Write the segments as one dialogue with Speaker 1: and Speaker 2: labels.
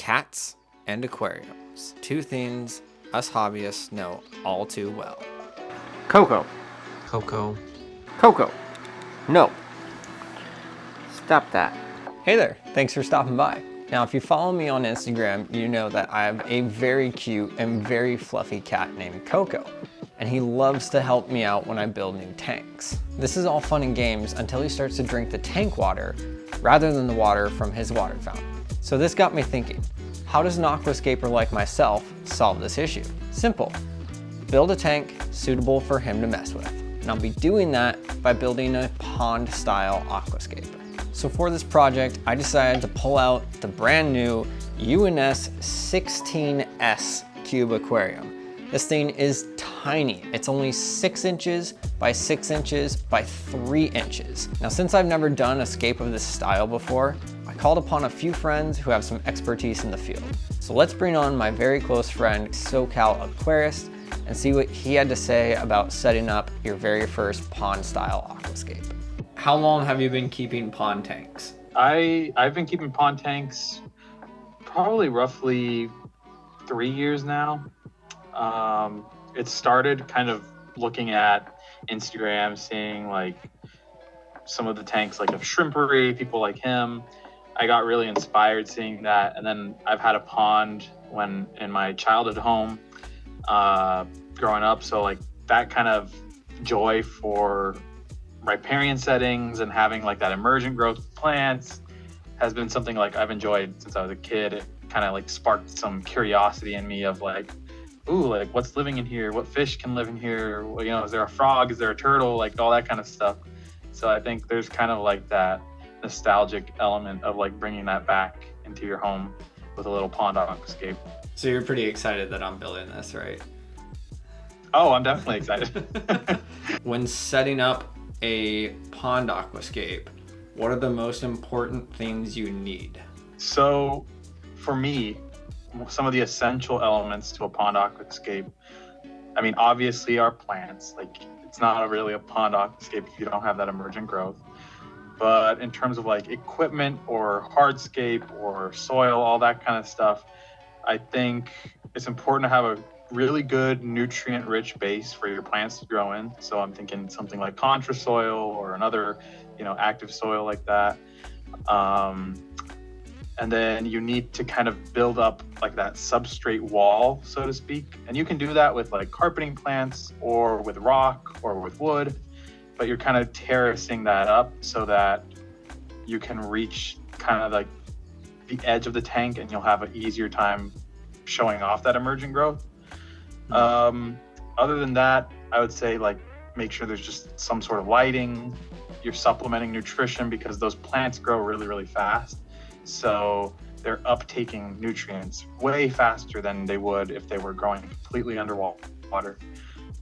Speaker 1: Cats and aquariums. Two things us hobbyists know all too well.
Speaker 2: Coco.
Speaker 3: Coco.
Speaker 2: Coco. No. Stop that.
Speaker 1: Hey there, thanks for stopping by. Now, if you follow me on Instagram, you know that I have a very cute and very fluffy cat named Coco, and he loves to help me out when I build new tanks. This is all fun and games until he starts to drink the tank water rather than the water from his water fountain. So this got me thinking, how does an aquascaper like myself solve this issue? Simple, build a tank suitable for him to mess with. And I'll be doing that by building a pond-style aquascaper. So for this project, I decided to pull out the brand new UNS 16S Cube Aquarium. This thing is tiny. It's only 6 inches by 6 inches by 3 inches. Now, since I've never done a scape of this style before, I called upon a few friends who have some expertise in the field. So let's bring on my very close friend, SoCal Aquarist, and see what he had to say about setting up your very first pond-style aquascape. How long have you been keeping pond tanks?
Speaker 4: I've been keeping pond tanks probably roughly 3 years now. It started kind of looking at Instagram, seeing like some of the tanks like of Shrimpery, people like him. I got really inspired seeing that. And then I've had a pond when in my childhood home growing up. So like that kind of joy for riparian settings and having like that emergent growth plants has been something like I've enjoyed since I was a kid. It kind of like sparked some curiosity in me of like, ooh, like what's living in here? What fish can live in here? Well, you know, is there a frog? Is there a turtle? Like all that kind of stuff. So I think there's kind of like that nostalgic element of like bringing that back into your home with a little pond aquascape.
Speaker 1: So you're pretty excited that I'm building this, right?
Speaker 4: Oh, I'm definitely excited.
Speaker 1: When setting up a pond aquascape, what are the most important things you need?
Speaker 4: So for me, some of the essential elements to a pond aquascape, I mean, obviously are plants. Like it's not really a pond aquascape if you don't have that emergent growth. But in terms of like equipment or hardscape or soil, all that kind of stuff, I think it's important to have a really good nutrient-rich base for your plants to grow in. So I'm thinking something like contra soil or another, active soil like that. And then you need to kind of build up like that substrate wall, so to speak. And you can do that with like carpeting plants or with rock or with wood, but you're kind of terracing that up so that you can reach kind of like the edge of the tank and you'll have an easier time showing off that emergent growth. Other than that, I would say like make sure there's just some sort of lighting. You're supplementing nutrition because those plants grow really, really fast. So they're uptaking nutrients way faster than they would if they were growing completely underwater.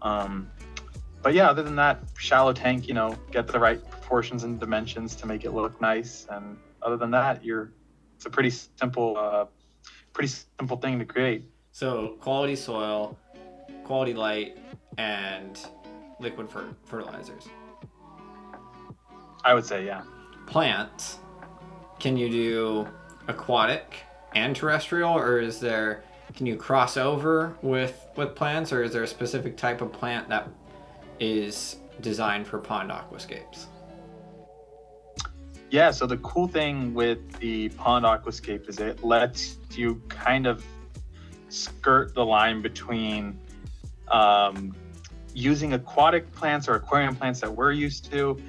Speaker 4: But yeah, other than that, shallow tank, get the right proportions and dimensions to make it look nice. And other than that, it's a pretty simple thing to create.
Speaker 1: So quality soil, quality light, and liquid fertilizers.
Speaker 4: I would say, yeah.
Speaker 1: Plants, can you do aquatic and terrestrial, or can you cross over with plants, or is there a specific type of plant that is designed for pond aquascapes?
Speaker 4: Yeah, so the cool thing with the pond aquascape is it lets you kind of skirt the line between using aquatic plants or aquarium plants that we're used to,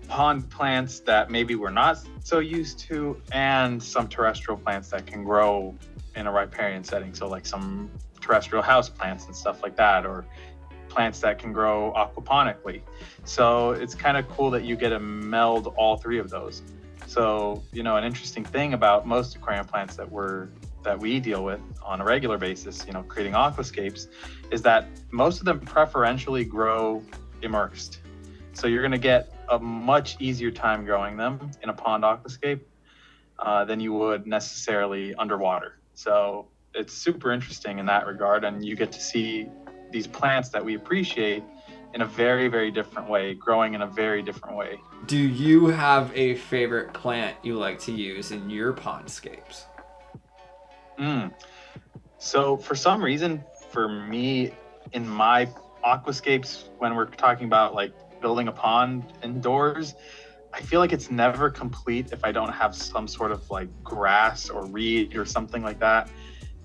Speaker 4: pond plants that maybe we're not so used to, and some terrestrial plants that can grow in a riparian setting. So like some terrestrial house plants and stuff like that, or plants that can grow aquaponically. So it's kind of cool that you get to meld all three of those. So, an interesting thing about most aquarium plants that we deal with on a regular basis, creating aquascapes, is that most of them preferentially grow immersed. So you're going to get a much easier time growing them in a pond aquascape than you would necessarily underwater. So it's super interesting in that regard, and you get to see these plants that we appreciate in a very, very different way, growing in a very different way.
Speaker 1: Do you have a favorite plant you like to use in your pondscapes?
Speaker 4: Mm. So for some reason, for me, in my aquascapes, when we're talking about like building a pond indoors, I feel like it's never complete if I don't have some sort of like grass or reed or something like that.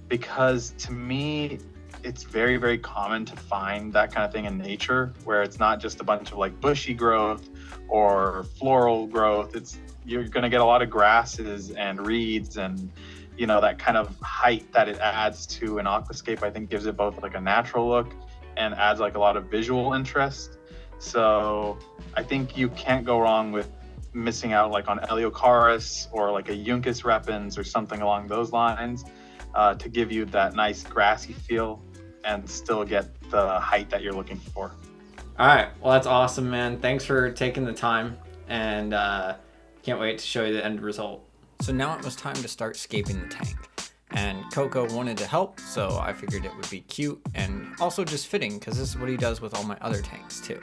Speaker 4: Because to me, it's very, very common to find that kind of thing in nature where it's not just a bunch of like bushy growth or floral growth. You're going to get a lot of grasses and reeds, and that kind of height that it adds to an aquascape, I think gives it both like a natural look and adds like a lot of visual interest. So I think you can't go wrong with missing out like on Eliocaris or like a Uncus repens or something along those lines, to give you that nice grassy feel and still get the height that you're looking for.
Speaker 1: All right, well, that's awesome, man. Thanks for taking the time, and can't wait to show you the end result. So now it was time to start scaping the tank, and Coco wanted to help, so I figured it would be cute and also just fitting, because this is what he does with all my other tanks too.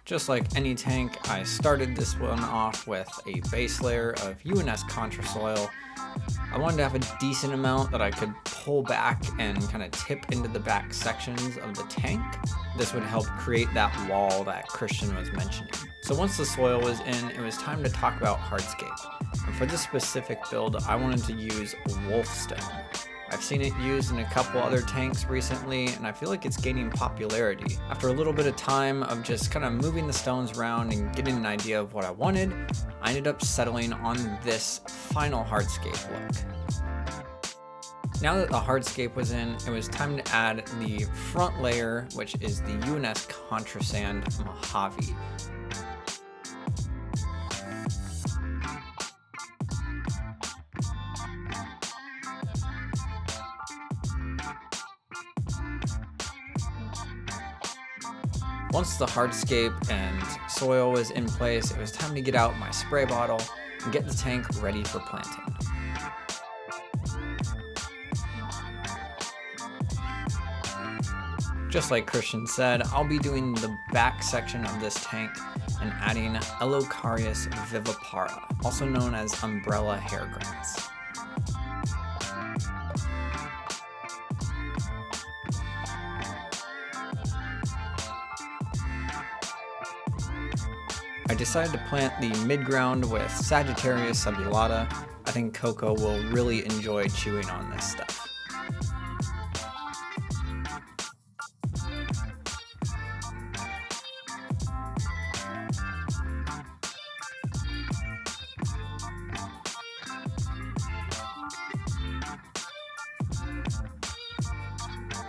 Speaker 1: Just like any tank, I started this one off with a base layer of UNS contra soil. I wanted to have a decent amount that I could pull back and kind of tip into the back sections of the tank. This would help create that wall that Christian was mentioning. So once the soil was in, it was time to talk about hardscape. And for this specific build, I wanted to use wolfstone. I've seen it used in a couple other tanks recently, and I feel like it's gaining popularity. After a little bit of time of just kind of moving the stones around and getting an idea of what I wanted, I ended up settling on this final hardscape look. Now that the hardscape was in, it was time to add the front layer, which is the UNS Contrasand Mojave. Once the hardscape and soil was in place, it was time to get out my spray bottle and get the tank ready for planting. Just like Christian said, I'll be doing the back section of this tank and adding Elocarius vivipara, also known as umbrella hairgrass. I decided to plant the mid-ground with Sagittarius subulata. I think Coco will really enjoy chewing on this stuff.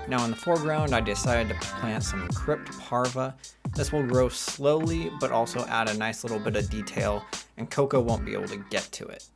Speaker 1: Now in the foreground, I decided to plant some crypt parva. This will grow slowly, but also add a nice little bit of detail, and Coco won't be able to get to it.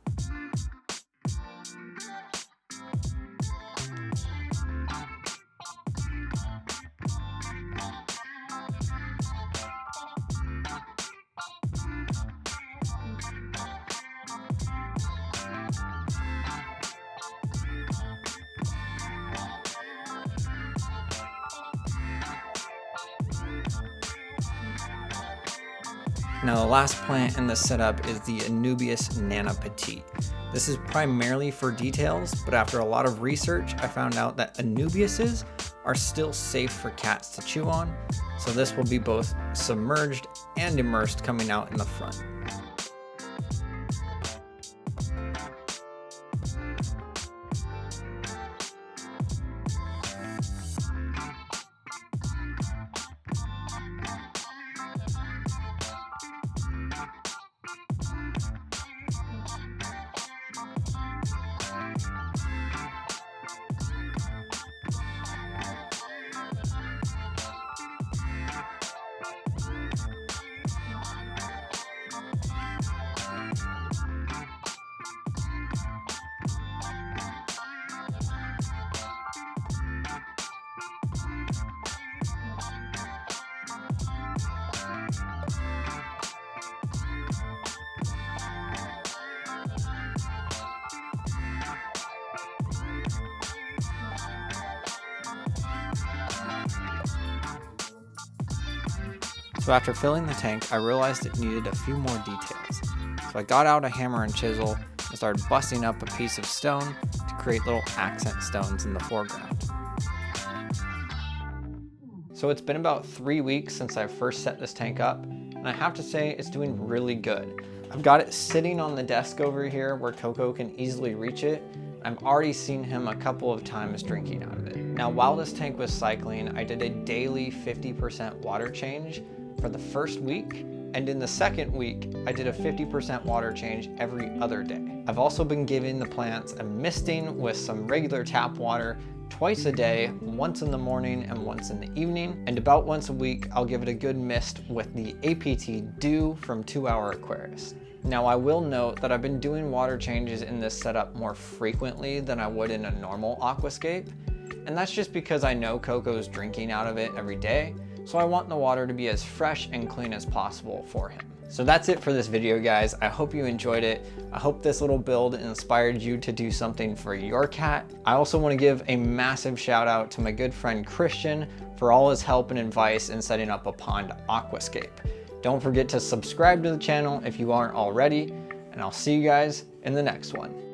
Speaker 1: Now the last plant in the setup is the Anubias Nana Petite. This is primarily for details, but after a lot of research, I found out that Anubiases are still safe for cats to chew on, so this will be both submerged and immersed coming out in the front. So after filling the tank, I realized it needed a few more details. So I got out a hammer and chisel and started busting up a piece of stone to create little accent stones in the foreground. So it's been about 3 weeks since I first set this tank up, and I have to say it's doing really good. I've got it sitting on the desk over here where Coco can easily reach it. I've already seen him a couple of times drinking out of it. Now, while this tank was cycling, I did a daily 50% water change for the first week, and in the second week, I did a 50% water change every other day. I've also been giving the plants a misting with some regular tap water twice a day, once in the morning and once in the evening, and about once a week, I'll give it a good mist with the APT Dew from 2 Hour Aquarist. Now, I will note that I've been doing water changes in this setup more frequently than I would in a normal aquascape, and that's just because I know Coco's drinking out of it every day, so I want the water to be as fresh and clean as possible for him. So that's it for this video, guys. I hope you enjoyed it. I hope this little build inspired you to do something for your cat. I also want to give a massive shout out to my good friend Christian for all his help and advice in setting up a pond aquascape. Don't forget to subscribe to the channel if you aren't already, and I'll see you guys in the next one.